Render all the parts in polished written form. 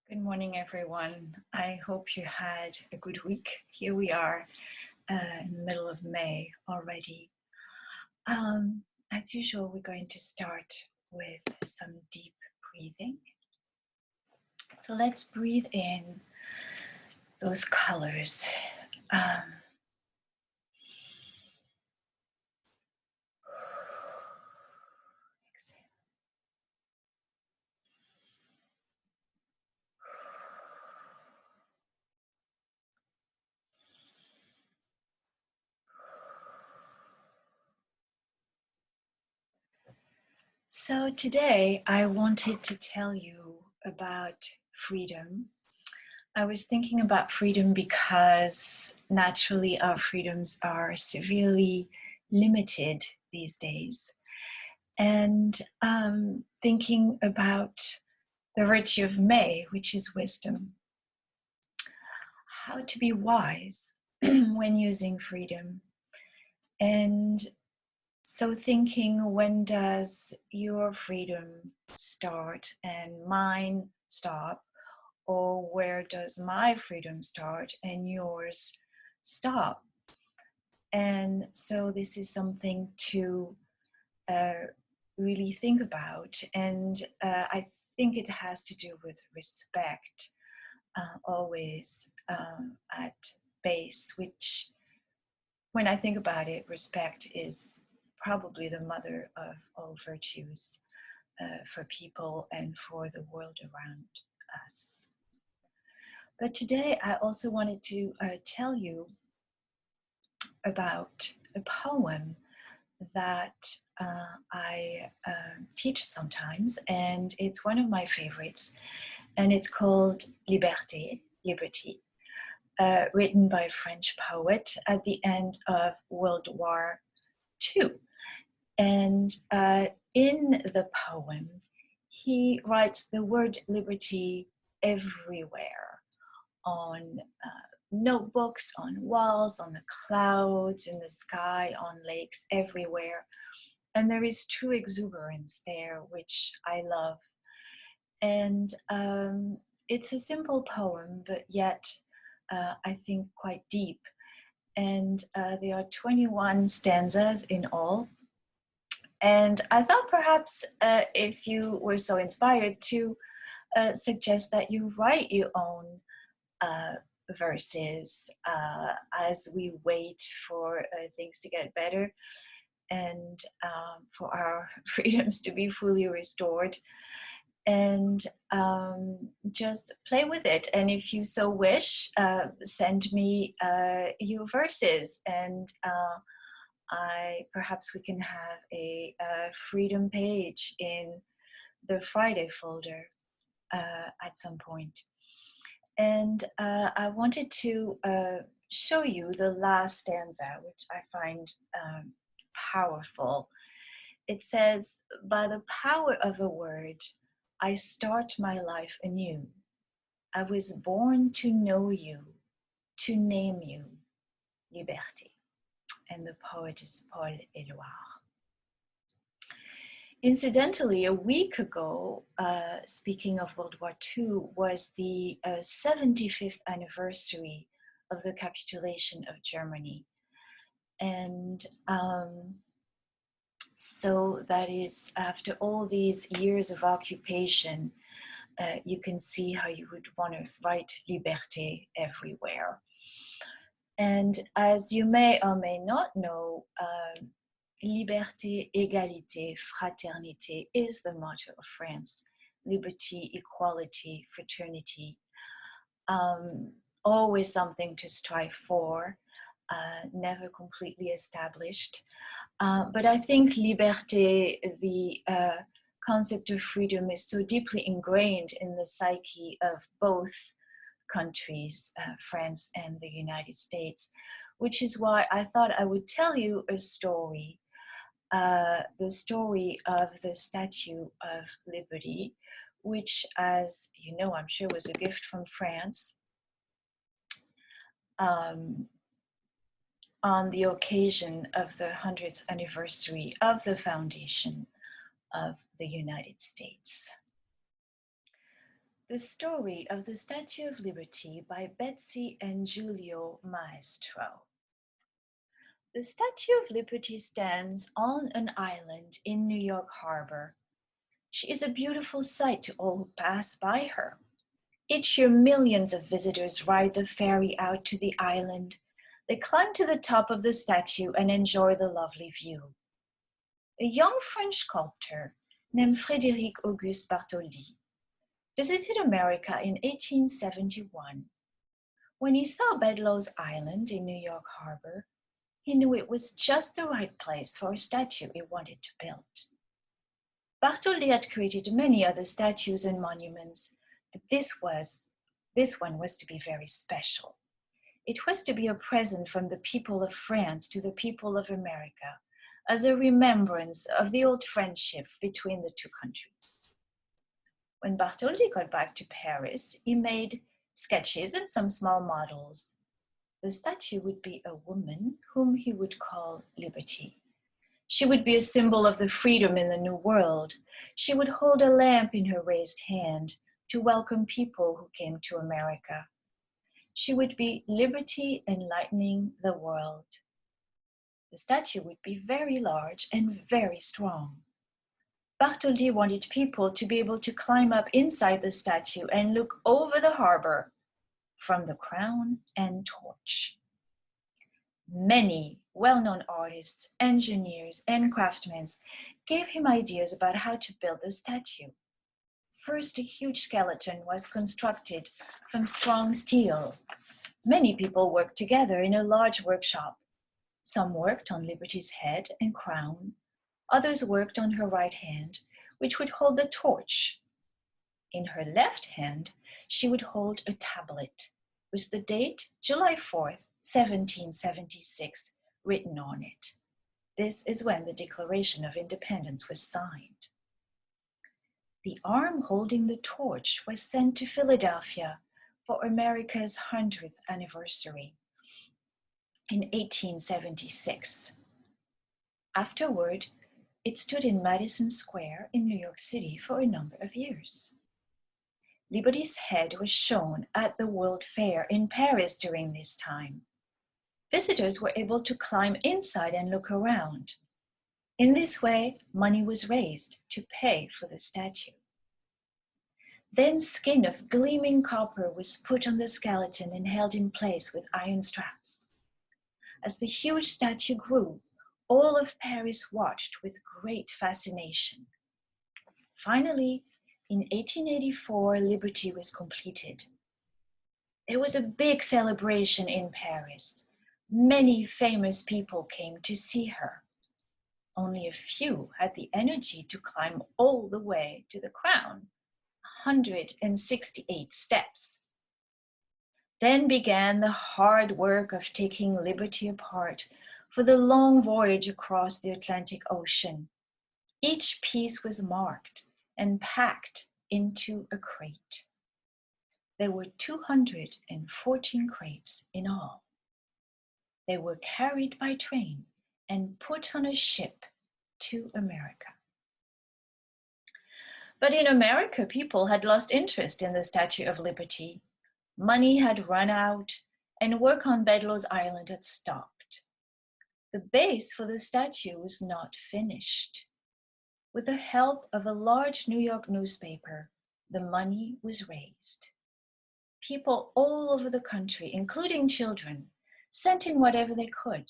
Good morning, everyone. I hope you had a good week. Here we are in the middle of May already. As usual, we're going to start with some deep breathing. So let's breathe in those colors. Exhale. So today I wanted to tell you about freedom. I was thinking about freedom because naturally our freedoms are severely limited these days. And thinking about the virtue of May, which is wisdom, how to be wise when using freedom. And so thinking, when does your freedom start and mine stop? Or where does my freedom start and yours stop? And so this is something to really think about. And I think it has to do with respect, always at base, which, when I think about it, respect is probably the mother of all virtues for people and for the world around us. But today I also wanted to tell you about a poem that I teach sometimes, and it's one of my favorites, and it's called Liberté, Liberty, written by a French poet at the end of World War II. And in the poem, he writes the word liberty everywhere, on notebooks, on walls, on the clouds, in the sky, on lakes, everywhere. And there is true exuberance there, which I love. And it's a simple poem, but yet I think quite deep. And there are 21 stanzas in all. And I thought perhaps if you were so inspired to suggest that you write your own verses as we wait for things to get better and for our freedoms to be fully restored, and just play with it. And if you so wish, send me your verses, and perhaps we can have a freedom page in the Friday folder at some point. And I wanted to show you the last stanza, which I find powerful. It says, "By the power of a word, I start my life anew. I was born to know you, to name you, Liberté." And the poet is Paul Éluard. Incidentally, a week ago, speaking of World War II, was the 75th anniversary of the capitulation of Germany. And so that is, after all these years of occupation, you can see how you would want to write liberté everywhere. And as you may or may not know, liberté, égalité, fraternité is the motto of France. Liberty, equality, fraternity. Always something to strive for, never completely established. But I think liberté, the concept of freedom, is so deeply ingrained in the psyche of both countries, France and the United States, which is why I thought I would tell you a story, the story of the Statue of Liberty, which, as you know, I'm sure was a gift from France on the occasion of the 100th anniversary of the foundation of the United States. The Story of the Statue of Liberty by Betsy and Giulio Maestro. The Statue of Liberty stands on an island in New York Harbor. She is a beautiful sight to all who pass by her. Each year, millions of visitors ride the ferry out to the island. They climb to the top of the statue and enjoy the lovely view. A young French sculptor named Frédéric Auguste Bartholdi visited America in 1871. When he saw Bedloe's Island in New York Harbor, he knew it was just the right place for a statue he wanted to build. Bartholdi had created many other statues and monuments, but this one was to be very special. It was to be a present from the people of France to the people of America, as a remembrance of the old friendship between the two countries. When Bartholdi got back to Paris, he made sketches and some small models. The statue would be a woman whom he would call Liberty. She would be a symbol of the freedom in the New World. She would hold a lamp in her raised hand to welcome people who came to America. She would be liberty enlightening the world. The statue would be very large and very strong. Bartholdi wanted people to be able to climb up inside the statue and look over the harbor from the crown and torch. Many well-known artists, engineers, and craftsmen gave him ideas about how to build the statue. First, a huge skeleton was constructed from strong steel. Many people worked together in a large workshop. Some worked on Liberty's head and crown. Others worked on her right hand, which would hold the torch. In her left hand, she would hold a tablet with the date July 4th, 1776, written on it. This is when the Declaration of Independence was signed. The arm holding the torch was sent to Philadelphia for America's 100th anniversary in 1876. Afterward, it stood in Madison Square in New York City for a number of years. Liberty's head was shown at the World Fair in Paris during this time. Visitors were able to climb inside and look around. In this way, money was raised to pay for the statue. Then skin of gleaming copper was put on the skeleton and held in place with iron straps. As the huge statue grew, all of Paris watched with great fascination. Finally, in 1884, Liberty was completed. There was a big celebration in Paris. Many famous people came to see her. Only a few had the energy to climb all the way to the crown, 168 steps. Then began the hard work of taking Liberty apart for the long voyage across the Atlantic Ocean. Each piece was marked and packed into a crate. There were 214 crates in all. They were carried by train and put on a ship to America. But in America, people had lost interest in the Statue of Liberty. Money had run out, and work on Bedloe's Island had stopped. The base for the statue was not finished. With the help of a large New York newspaper, the money was raised. People all over the country, including children, sent in whatever they could.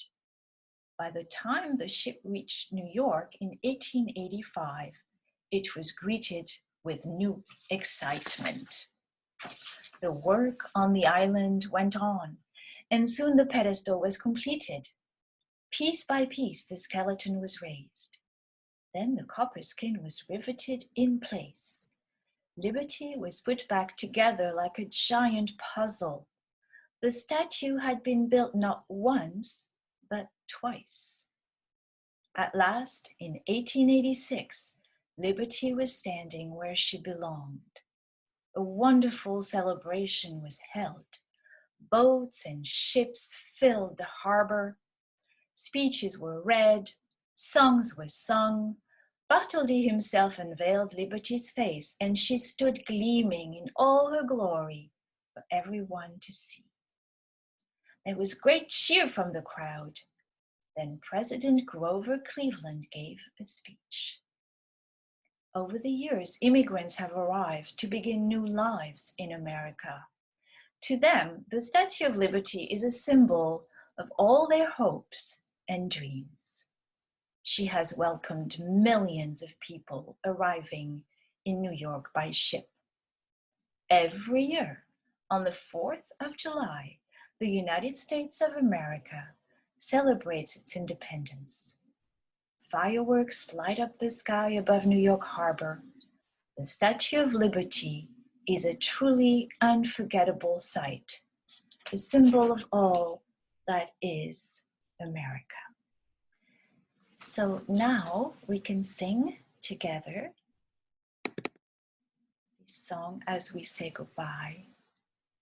By the time the ship reached New York in 1885, it was greeted with new excitement. The work on the island went on, and soon the pedestal was completed. Piece by piece, the skeleton was raised. Then the copper skin was riveted in place. Liberty was put back together like a giant puzzle. The statue had been built not once, but twice. At last, in 1886, Liberty was standing where she belonged. A wonderful celebration was held. Boats and ships filled the harbor. Speeches were read, songs were sung, Bartholdi himself unveiled Liberty's face, and she stood gleaming in all her glory for everyone to see. There was great cheer from the crowd. Then President Grover Cleveland gave a speech. Over the years, immigrants have arrived to begin new lives in America. To them, the Statue of Liberty is a symbol of all their hopes and dreams. She has welcomed millions of people arriving in New York by ship. Every year, on the 4th of July, the United States of America celebrates its independence. Fireworks light up the sky above New York Harbor. The Statue of Liberty is a truly unforgettable sight, a symbol of all that is America. So now we can sing together this song as we say goodbye.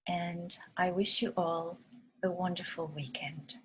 And I wish you all a wonderful weekend.